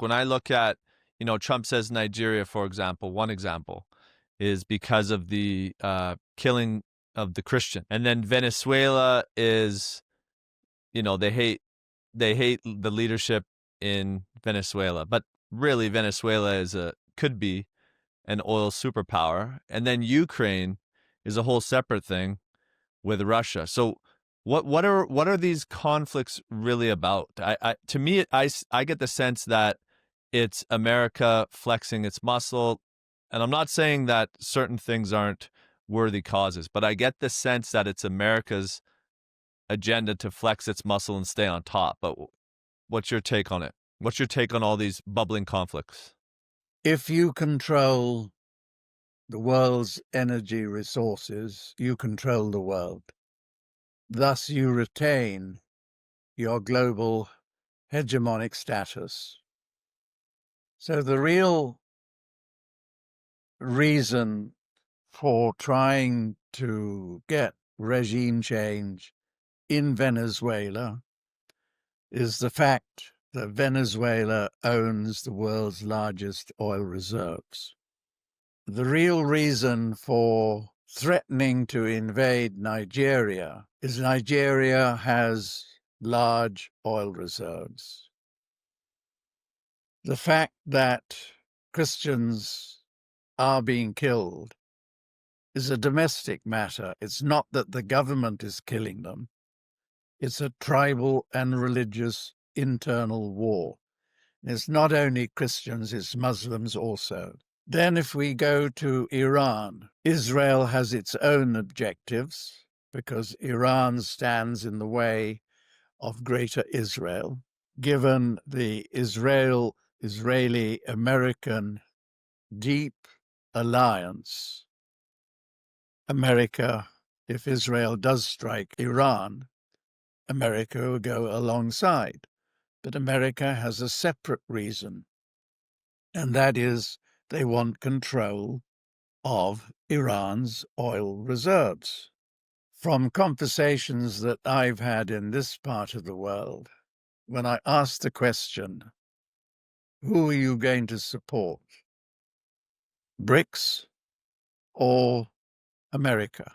when I look at, Trump says Nigeria, for example, one example is because of the killing of the Christian. And then Venezuela is, they hate the leadership in Venezuela, but really Venezuela could be an oil superpower. And then Ukraine is a whole separate thing with Russia. So what are these conflicts really about? To me, I get the sense that it's America flexing its muscle, and I'm not saying that certain things aren't worthy causes, but I get the sense that it's America's agenda to flex its muscle and stay on top. But what's your take on it? What's your take on all these bubbling conflicts? If you control the world's energy resources, you control the world. Thus, you retain your global hegemonic status. So the real reason for trying to get regime change in Venezuela is the fact that Venezuela owns the world's largest oil reserves. The real reason for threatening to invade Nigeria is Nigeria has large oil reserves. The fact that Christians are being killed is a domestic matter. It's not that the government is killing them. It's a tribal and religious internal war. It's not only Christians, it's Muslims also. Then if we go to Iran, Israel has its own objectives because Iran stands in the way of Greater Israel. Given the Israeli-American deep alliance, America, if Israel does strike Iran, America will go alongside. But America has a separate reason, and that is they want control of Iran's oil reserves. From conversations that I've had in this part of the world, when I ask the question, who are you going to support, BRICS or America?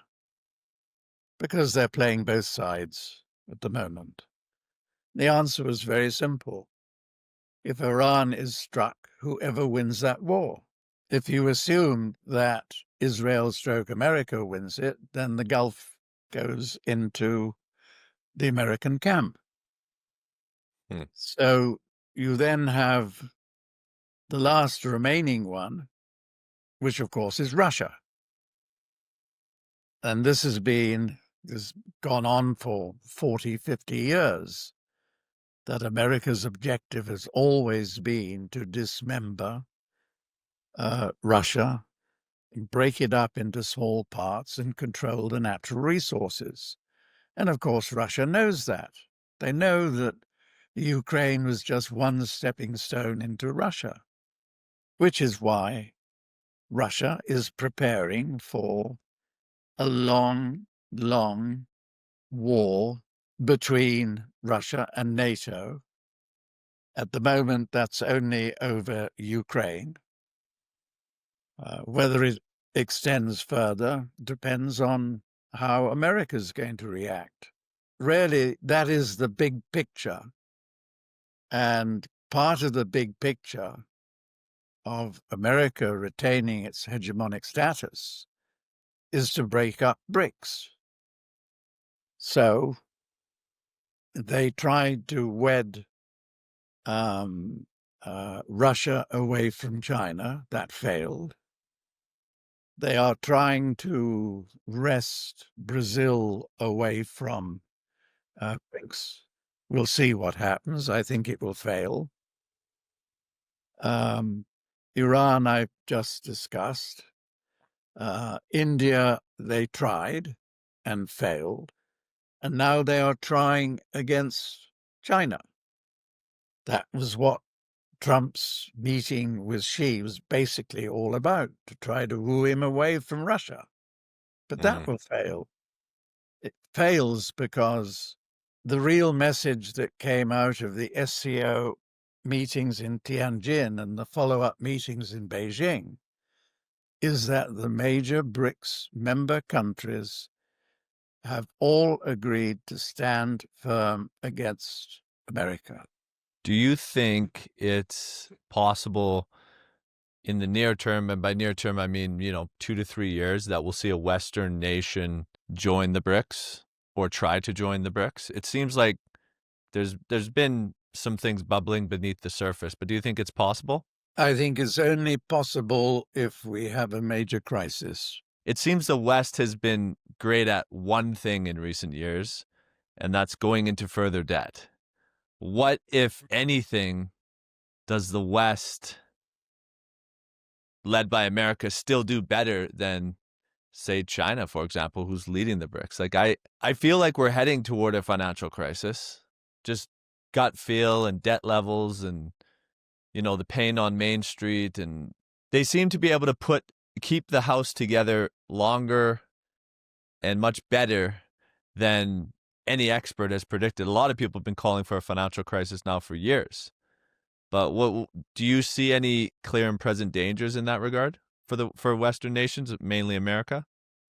Because they're playing both sides at the moment. The answer was very simple. If Iran is struck, whoever wins that war. If you assume that Israel/America wins it, then the Gulf goes into the American camp. Hmm. So you then have the last remaining one, which of course is Russia. And this has gone on for 40, 50 years, that America's objective has always been to dismember Russia, break it up into small parts and control the natural resources. And of course, Russia knows that. They know that Ukraine was just one stepping stone into Russia, which is why Russia is preparing for a long, long war between Russia and NATO. At the moment, that's only over Ukraine. Whether it extends further depends on how America is going to react. Really, that is the big picture. And part of the big picture of America retaining its hegemonic status is to break up BRICS. So they tried to wed Russia away from China. That failed. They are trying to wrest Brazil away from BRICS. We'll see what happens. I think it will fail. Iran, I've just discussed. India, they tried and failed. And now they are trying against China. That was what Trump's meeting with Xi was basically all about, to try to woo him away from Russia. But that will fail. It fails because the real message that came out of the SCO meetings in Tianjin and the follow-up meetings in Beijing is that the major BRICS member countries have all agreed to stand firm against America. Do you think it's possible in the near term, and by near term I mean, 2 to 3 years, that we'll see a Western nation join the BRICS or try to join the BRICS? It seems like there's been some things bubbling beneath the surface, but do you think it's possible? I think it's only possible if we have a major crisis. It seems the West has been great at one thing in recent years, and that's going into further debt. What, if anything, does the West, led by America, still do better than, say, China, for example, who's leading the BRICS? Like, I feel like we're heading toward a financial crisis. Just gut feel and debt levels and, the pain on Main Street. And they seem to be able to keep the house together longer and much better than any expert has predicted. A lot of people have been calling for a financial crisis now for years. But what do you see any clear and present dangers in that regard for Western nations, mainly America?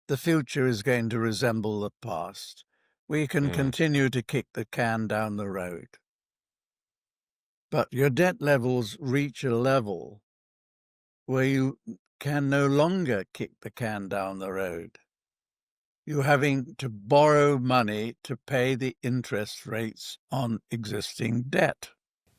The future is going to resemble the past. We can continue to kick the can down the road. But your debt levels reach a level where you can no longer kick the can down the road. You're having to borrow money to pay the interest rates on existing debt.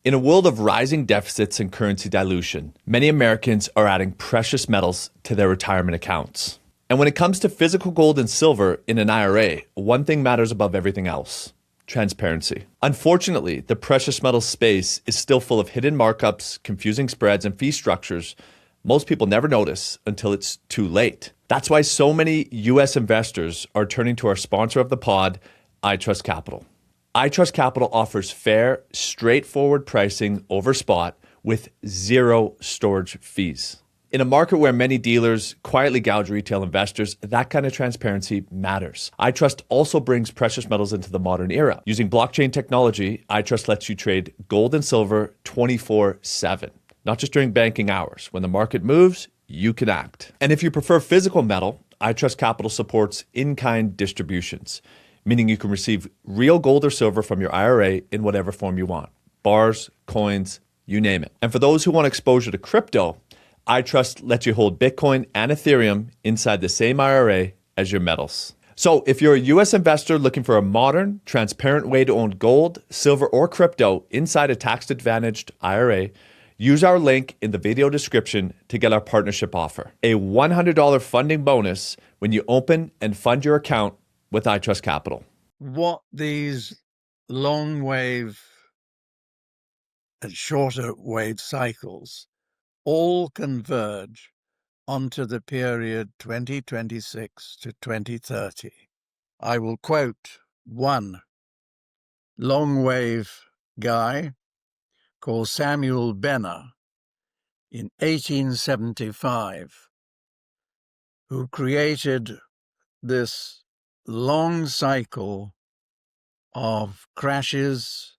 In a world of rising deficits and currency dilution, many Americans are adding precious metals to their retirement accounts. And when it comes to physical gold and silver in an IRA, one thing matters above everything else: transparency. Unfortunately, the precious metals space is still full of hidden markups, confusing spreads, and fee structures most people never notice until it's too late. That's why so many U.S. investors are turning to our sponsor of the pod, iTrustCapital. iTrustCapital offers fair, straightforward pricing over spot with zero storage fees. In a market where many dealers quietly gouge retail investors, that kind of transparency matters. iTrust also brings precious metals into the modern era. Using blockchain technology, iTrust lets you trade gold and silver 24/7, not just during banking hours. When the market moves, you can act. And if you prefer physical metal, iTrustCapital supports in-kind distributions, meaning you can receive real gold or silver from your IRA in whatever form you want: bars, coins, you name it. And for those who want exposure to crypto, iTrust lets you hold Bitcoin and Ethereum inside the same IRA as your metals. So if you're a US investor looking for a modern, transparent way to own gold, silver, or crypto inside a tax-advantaged IRA, use our link in the video description to get our partnership offer: a $100 funding bonus when you open and fund your account with iTrustCapital. What these long wave and shorter wave cycles all converge onto the period 2026 to 2030. I will quote one long wave guy called Samuel Benner in 1875, who created this long cycle of crashes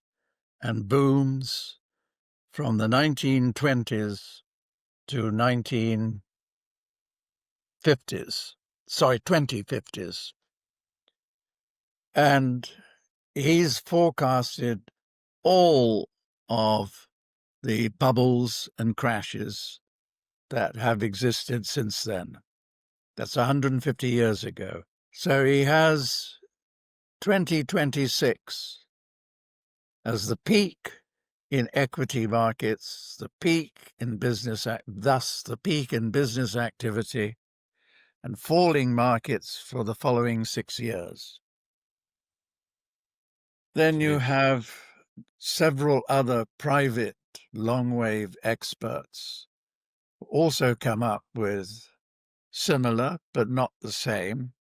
and booms from the 1920s to 2050s. And he's forecasted all of the bubbles and crashes that have existed since then. That's 150 years ago. So he has 2026 as the peak in equity markets, the peak in thus the peak in business activity, and falling markets for the following 6 years. Then you have several other private long-wave experts who also come up with similar but not the same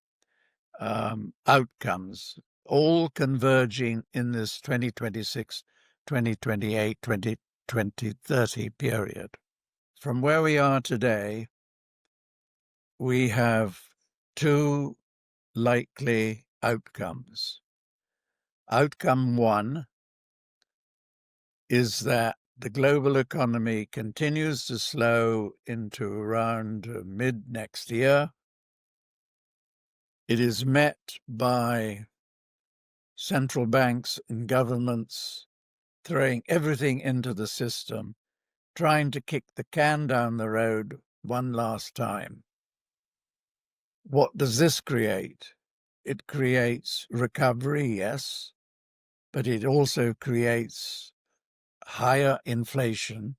outcomes, all converging in this 2026, 2028, 2030 period. From where we are today, we have two likely outcomes. Outcome one is that the global economy continues to slow into around mid next year, it is met by central banks and governments throwing everything into the system, trying to kick the can down the road one last time. What does this create? It creates recovery, yes, but it also creates higher inflation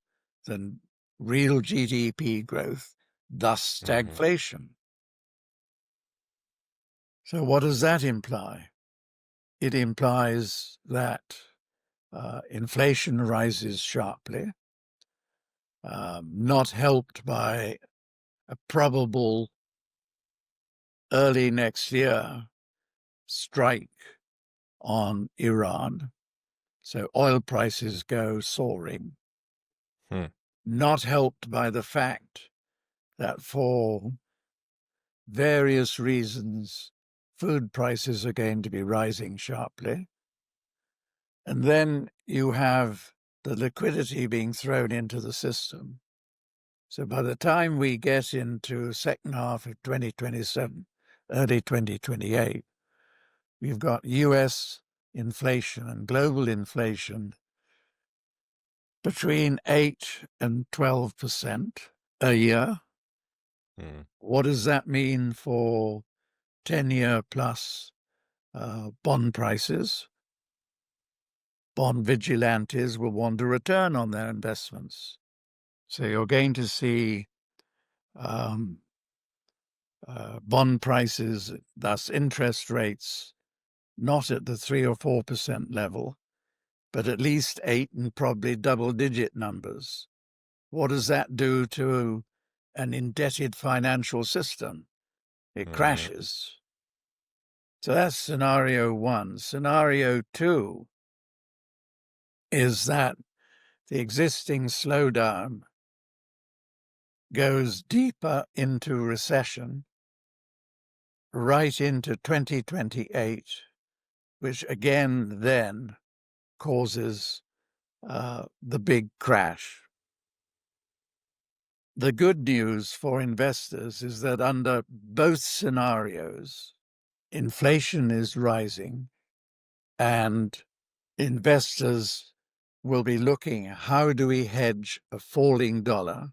than real GDP growth, thus Mm-hmm. stagflation. So what does that imply? It implies that inflation rises sharply, not helped by a probable early next year strike on Iran. So oil prices go soaring, Hmm. not helped by the fact that for various reasons, food prices are going to be rising sharply. And then you have the liquidity being thrown into the system. So by the time we get into second half of 2027, early 2028, we've got US inflation and global inflation between 8 and 12% a year. Hmm. What does that mean for 10-year plus bond prices? Bond vigilantes will want a return on their investments. So you're going to see bond prices, thus interest rates, not at the 3 or 4% level, but at least 8 and probably double-digit numbers. What does that do to an indebted financial system? It Mm-hmm. crashes. So that's scenario one. Scenario two is that the existing slowdown goes deeper into recession, right into 2028, which again then causes the big crash. The good news for investors is that under both scenarios, inflation is rising and investors will be looking, how do we hedge a falling dollar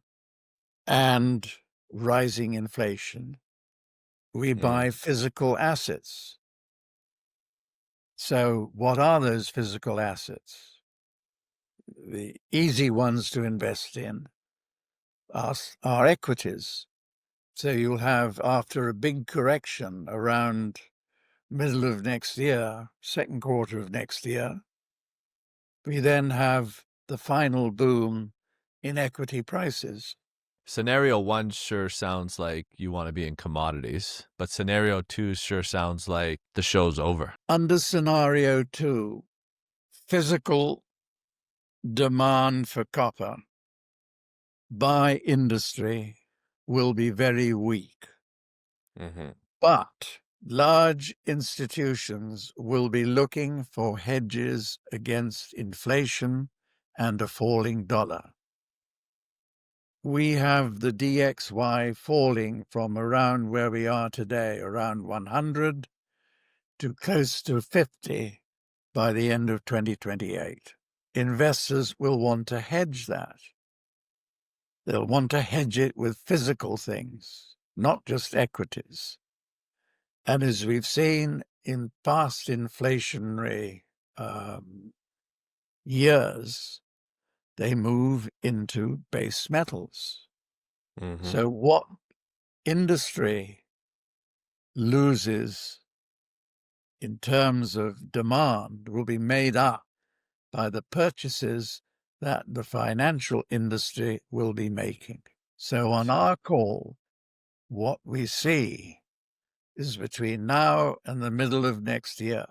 and rising inflation? We Mm. buy physical assets. So what are those physical assets? The easy ones to invest in are equities. So you'll have, after a big correction around middle of next year, second quarter of next year, we then have the final boom in equity prices. Scenario one sure sounds like you want to be in commodities, but scenario two sure sounds like the show's over. Under scenario two, physical demand for copper by industry will be very weak. Mm-hmm. But large institutions will be looking for hedges against inflation and a falling dollar. We have the DXY falling from around where we are today, around 100, to close to 50 by the end of 2028. Investors will want to hedge that. They'll want to hedge it with physical things, not just equities. And as we've seen in past inflationary years, they move into base metals. Mm-hmm. So what industry loses in terms of demand will be made up by the purchases that the financial industry will be making. So on our call, what we see is between now and the middle of next year,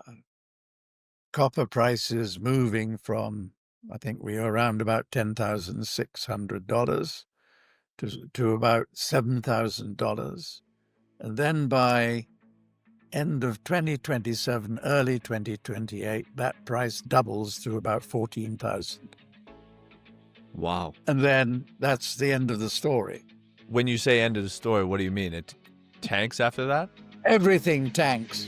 copper prices moving from, I think we are around about $10,600 to about $7,000. And then by end of 2027, early 2028, that price doubles to about 14,000. Wow. And then that's the end of the story. When you say end of the story, what do you mean? It tanks after that? Everything tanks.